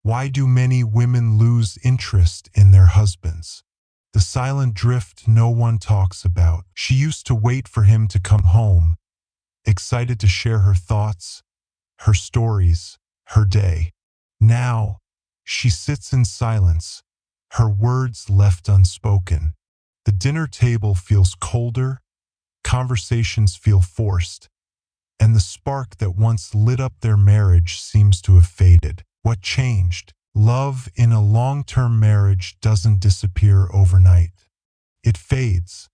Why do many women lose interest in their husbands? The silent drift no one talks about. She used to wait for him to come home, excited to share her thoughts, her stories, her day. Now, she sits in silence, her words left unspoken. The dinner table feels colder, conversations feel forced, and the spark that once lit up their marriage seems to have faded. What changed? Love in a long-term marriage doesn't disappear overnight. It fades,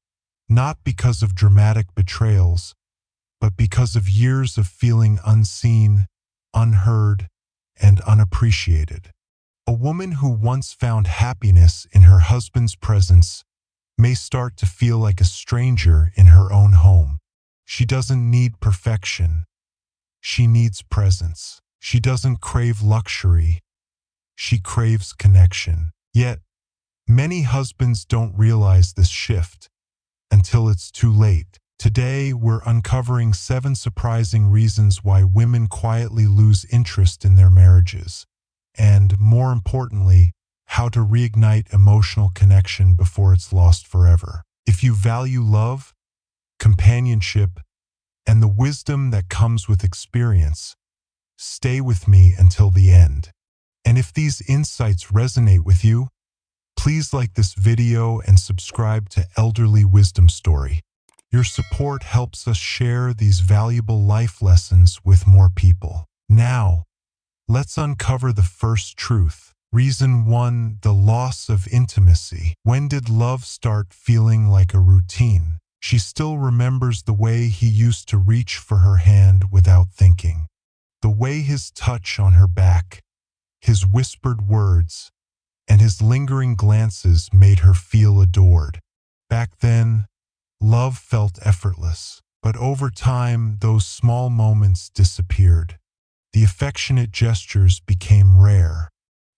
not because of dramatic betrayals, but because of years of feeling unseen, unheard, and unappreciated. A woman who once found happiness in her husband's presence may start to feel like a stranger in her own home. She doesn't need perfection. She needs presence. She doesn't crave luxury. She craves connection. Yet, many husbands don't realize this shift until it's too late. Today, we're uncovering 7 surprising reasons why women quietly lose interest in their marriages, and, more importantly, how to reignite emotional connection before it's lost forever. If you value love, companionship, and the wisdom that comes with experience, stay with me until the end. And if these insights resonate with you, please like this video and subscribe to Elderly Wisdom Story. Your support helps us share these valuable life lessons with more people. Now, let's uncover the first truth. Reason 1: the loss of intimacy. When did love start feeling like a routine? She still remembers the way he used to reach for her hand without thinking, the way his touch on her back, his whispered words, and his lingering glances made her feel adored. Back then, love felt effortless, but over time, those small moments disappeared. The affectionate gestures became rare.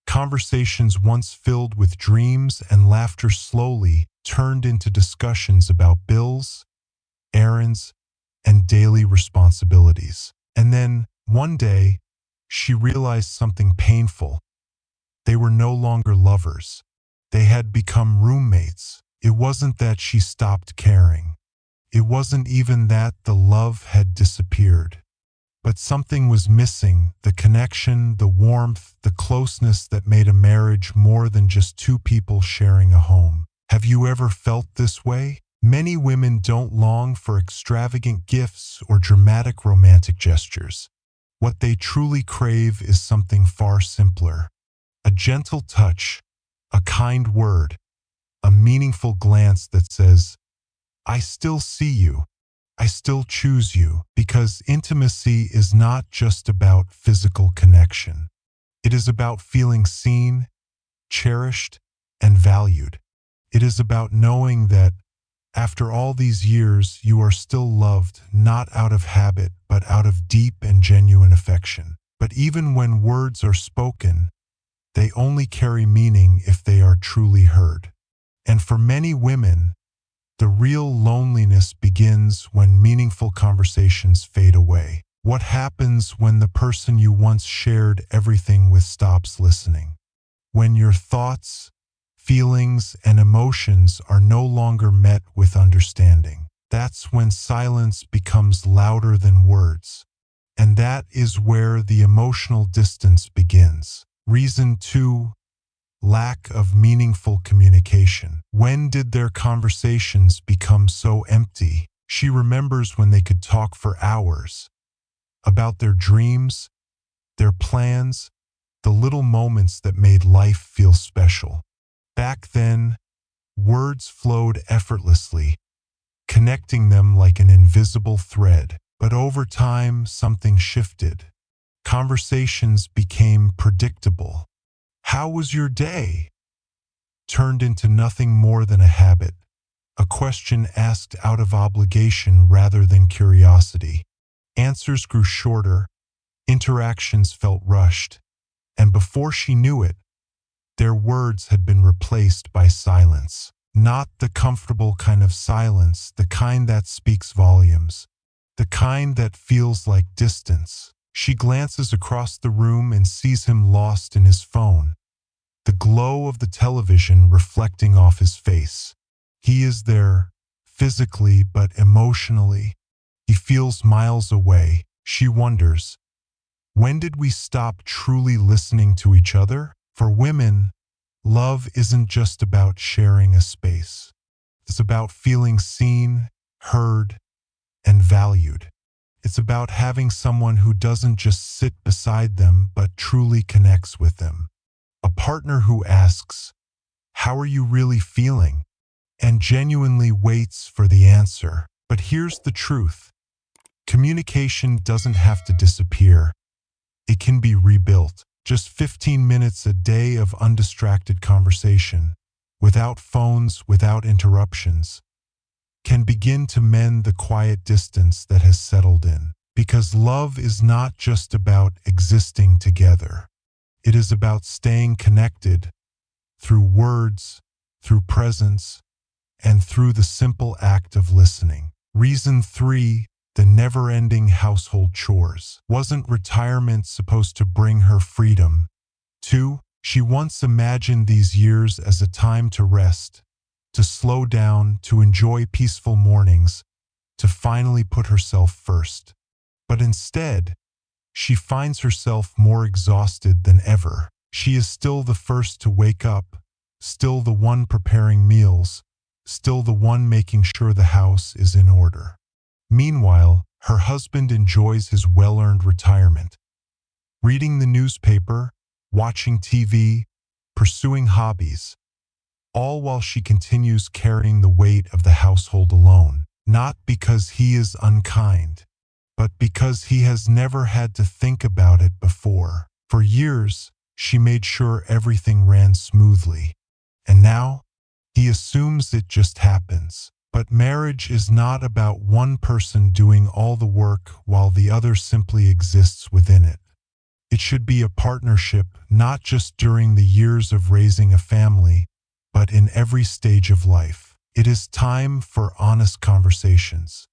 Conversations once filled with dreams and laughter slowly turned into discussions about bills, errands, and daily responsibilities. And then, one day, she realized something painful. They were no longer lovers. They had become roommates. It wasn't that she stopped caring. It wasn't even that the love had disappeared. But something was missing: the connection, the warmth, the closeness that made a marriage more than just 2 people sharing a home. Have you ever felt this way? Many women don't long for extravagant gifts or dramatic romantic gestures. What they truly crave is something far simpler: a gentle touch, a kind word, a meaningful glance that says, "I still see you. I still choose you." Because intimacy is not just about physical connection. It is about feeling seen, cherished, and valued. It is about knowing that, after all these years, you are still loved, not out of habit, but out of deep and genuine affection. But even when words are spoken, they only carry meaning if they are truly heard. And for many women, the real loneliness begins when meaningful conversations fade away. What happens when the person you once shared everything with stops listening? When your thoughts, feelings, and emotions are no longer met with understanding. That's when silence becomes louder than words. And that is where the emotional distance begins. Reason 2: lack of meaningful communication. When did their conversations become so empty? She remembers when they could talk for hours about their dreams, their plans, the little moments that made life feel special. Back then, words flowed effortlessly, connecting them like an invisible thread. But over time, something shifted. Conversations became predictable. "How was your day?" turned into nothing more than a habit, a question asked out of obligation rather than curiosity. Answers grew shorter, interactions felt rushed, and before she knew it, their words had been replaced by silence. Not the comfortable kind of silence, the kind that speaks volumes, the kind that feels like distance. She glances across the room and sees him lost in his phone, the glow of the television reflecting off his face. He is there, physically but emotionally. He feels miles away. She wonders, when did we stop truly listening to each other? For women, love isn't just about sharing a space. It's about feeling seen, heard, and valued. It's about having someone who doesn't just sit beside them but truly connects with them. A partner who asks, "How are you really feeling?" and genuinely waits for the answer. But here's the truth. Communication doesn't have to disappear. It can be rebuilt. Just 15 minutes a day of undistracted conversation, without phones, without interruptions, can begin to mend the quiet distance that has settled in. Because love is not just about existing together. It is about staying connected through words, through presence, and through the simple act of listening. Reason 3, the never-ending household chores. Wasn't retirement supposed to bring her freedom? 2, she once imagined these years as a time to rest, to slow down, to enjoy peaceful mornings, to finally put herself first. But instead, she finds herself more exhausted than ever. She is still the first to wake up, still the one preparing meals, still the one making sure the house is in order. Meanwhile, her husband enjoys his well-earned retirement, reading the newspaper, watching TV, pursuing hobbies, all while she continues carrying the weight of the household alone, not because he is unkind, but because he has never had to think about it before. For years, she made sure everything ran smoothly, and now, he assumes it just happens. But marriage is not about one person doing all the work while the other simply exists within it. It should be a partnership, not just during the years of raising a family, but in every stage of life. It is time for honest conversations.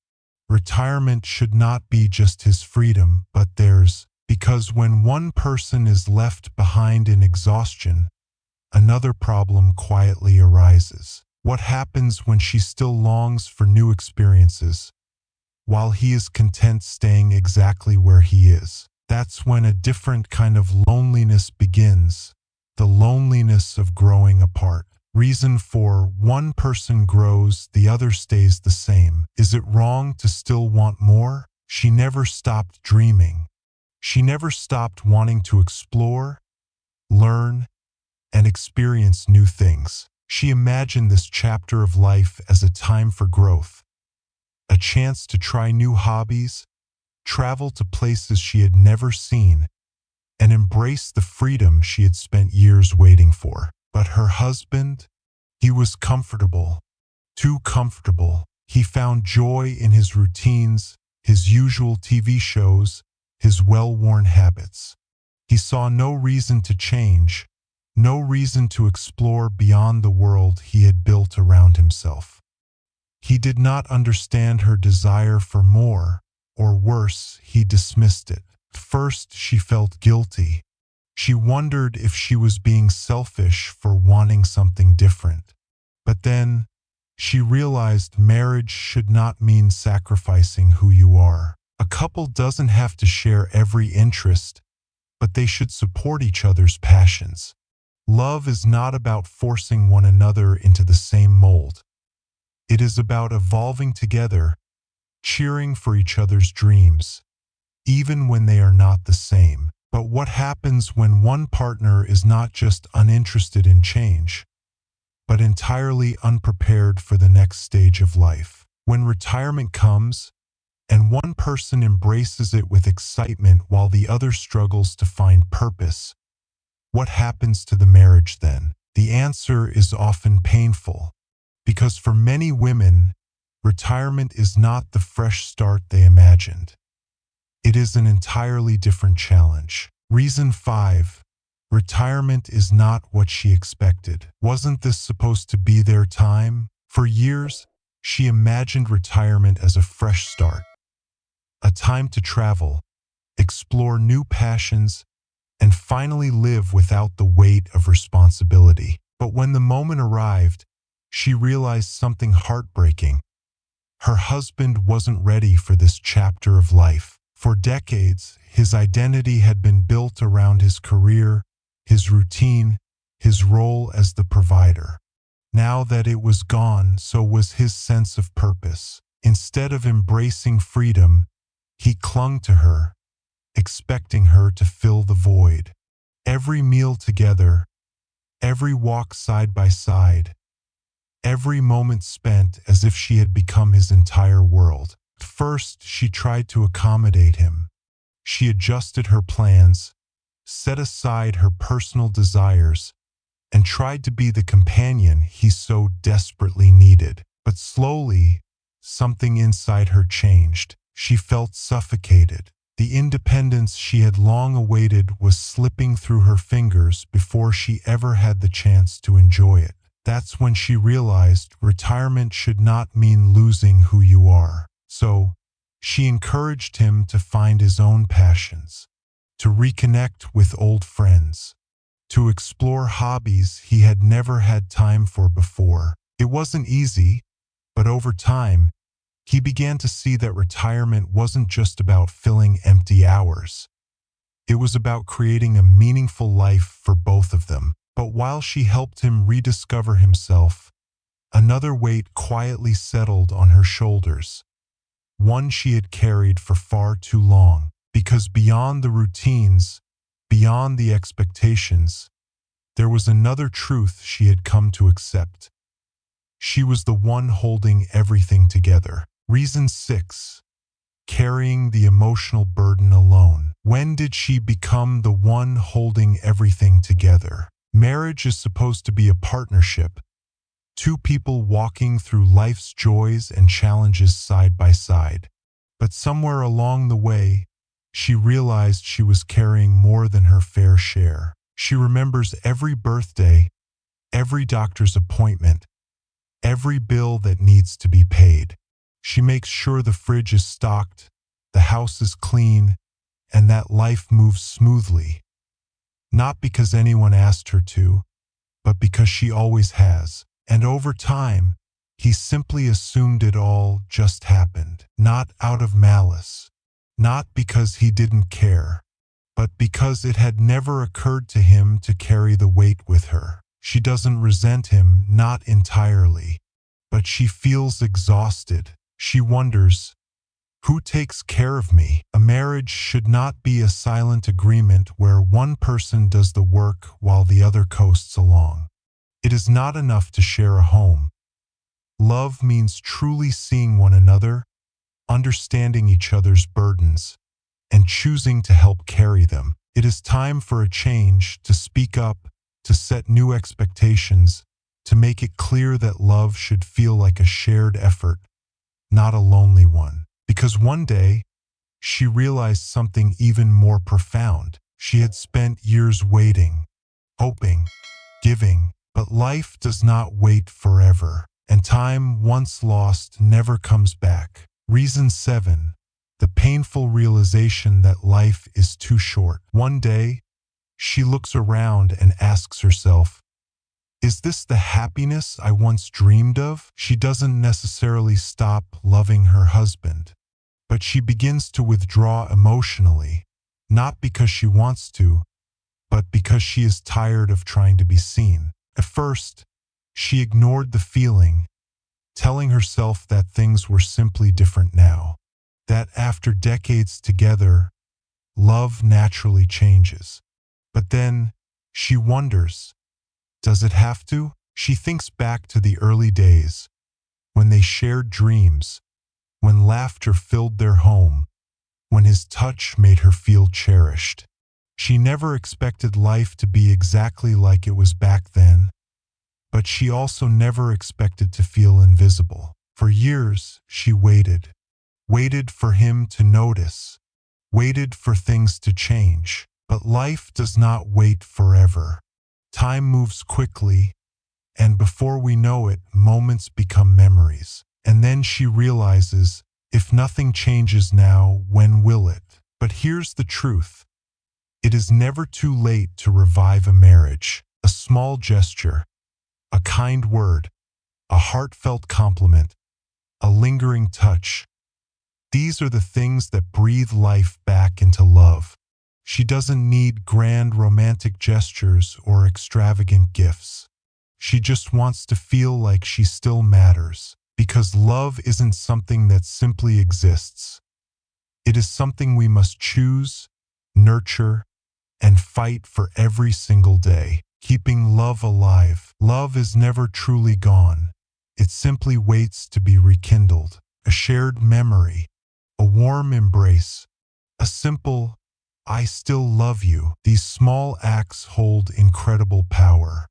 Retirement should not be just his freedom, but theirs, because when one person is left behind in exhaustion, another problem quietly arises. What happens when she still longs for new experiences, while he is content staying exactly where he is? That's when a different kind of loneliness begins, the loneliness of growing apart. Reason 4, one person grows, the other stays the same. Is it wrong to still want more? She never stopped dreaming. She never stopped wanting to explore, learn, and experience new things. She imagined this chapter of life as a time for growth, a chance to try new hobbies, travel to places she had never seen, and embrace the freedom she had spent years waiting for. But her husband, he was comfortable, too comfortable. He found joy in his routines, his usual TV shows, his well-worn habits. He saw no reason to change, no reason to explore beyond the world he had built around himself. He did not understand her desire for more, or worse, he dismissed it. First, she felt guilty. She wondered if she was being selfish for wanting something different. But then, she realized marriage should not mean sacrificing who you are. A couple doesn't have to share every interest, but they should support each other's passions. Love is not about forcing one another into the same mold. It is about evolving together, cheering for each other's dreams, even when they are not the same. But what happens when one partner is not just uninterested in change, but entirely unprepared for the next stage of life? When retirement comes, and one person embraces it with excitement while the other struggles to find purpose, what happens to the marriage then? The answer is often painful, because for many women, retirement is not the fresh start they imagined. It is an entirely different challenge. Reason 5, retirement is not what she expected. Wasn't this supposed to be their time? For years, she imagined retirement as a fresh start, a time to travel, explore new passions, and finally live without the weight of responsibility. But when the moment arrived, she realized something heartbreaking. Her husband wasn't ready for this chapter of life. For decades, his identity had been built around his career, his routine, his role as the provider. Now that it was gone, so was his sense of purpose. Instead of embracing freedom, he clung to her, expecting her to fill the void. Every meal together, every walk side by side, every moment spent as if she had become his entire world. At first, she tried to accommodate him. She adjusted her plans, set aside her personal desires, and tried to be the companion he so desperately needed. But slowly, something inside her changed. She felt suffocated. The independence she had long awaited was slipping through her fingers before she ever had the chance to enjoy it. That's when she realized retirement should not mean losing who you are. So, she encouraged him to find his own passions, to reconnect with old friends, to explore hobbies he had never had time for before. It wasn't easy, but over time, he began to see that retirement wasn't just about filling empty hours. It was about creating a meaningful life for both of them. But while she helped him rediscover himself, another weight quietly settled on her shoulders, one she had carried for far too long. Because beyond the routines, beyond the expectations, there was another truth she had come to accept. She was the one holding everything together. Reason 6. Carrying the emotional burden alone. When did she become the one holding everything together? Marriage is supposed to be a partnership, two people walking through life's joys and challenges side by side. But somewhere along the way, she realized she was carrying more than her fair share. She remembers every birthday, every doctor's appointment, every bill that needs to be paid. She makes sure the fridge is stocked, the house is clean, and that life moves smoothly. Not because anyone asked her to, but because she always has. And over time, he simply assumed it all just happened. Not out of malice, not because he didn't care, but because it had never occurred to him to carry the weight with her. She doesn't resent him, not entirely, but she feels exhausted. She wonders, who takes care of me? A marriage should not be a silent agreement where one person does the work while the other coasts along. It is not enough to share a home. Love means truly seeing one another, understanding each other's burdens, and choosing to help carry them. It is time for a change, to speak up, to set new expectations, to make it clear that love should feel like a shared effort, not a lonely one. Because one day, she realized something even more profound. She had spent years waiting, hoping, giving, but life does not wait forever, and time once lost never comes back. Reason 7. The painful realization that life is too short. One day, she looks around and asks herself, is this the happiness I once dreamed of? She doesn't necessarily stop loving her husband, but she begins to withdraw emotionally, not because she wants to, but because she is tired of trying to be seen. At first, she ignored the feeling, telling herself that things were simply different now, that after decades together, love naturally changes. But then, she wonders, does it have to? She thinks back to the early days, when they shared dreams, when laughter filled their home, when his touch made her feel cherished. She never expected life to be exactly like it was back then, but she also never expected to feel invisible. For years, she waited for him to notice, waited for things to change. But life does not wait forever. Time moves quickly, and before we know it, moments become memories. And then she realizes, if nothing changes now, when will it? But here's the truth. It is never too late to revive a marriage. A small gesture, a kind word, a heartfelt compliment, a lingering touch. These are the things that breathe life back into love. She doesn't need grand romantic gestures or extravagant gifts. She just wants to feel like she still matters, because love isn't something that simply exists. It is something we must choose, nurture, and fight for every single day, keeping love alive. Love is never truly gone. It simply waits to be rekindled. A shared memory, a warm embrace, a simple, "I still love you." These small acts hold incredible power,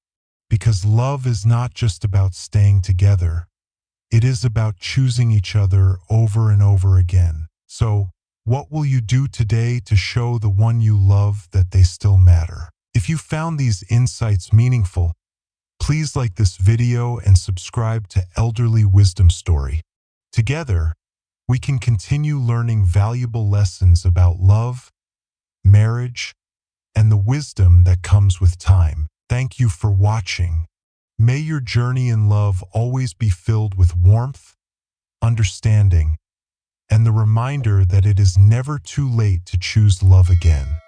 because love is not just about staying together. It is about choosing each other over and over again. So, what will you do today to show the one you love that they still matter? If you found these insights meaningful, please like this video and subscribe to Elderly Wisdom Story. Together, we can continue learning valuable lessons about love, marriage, and the wisdom that comes with time. Thank you for watching. May your journey in love always be filled with warmth, understanding, and the reminder that it is never too late to choose love again.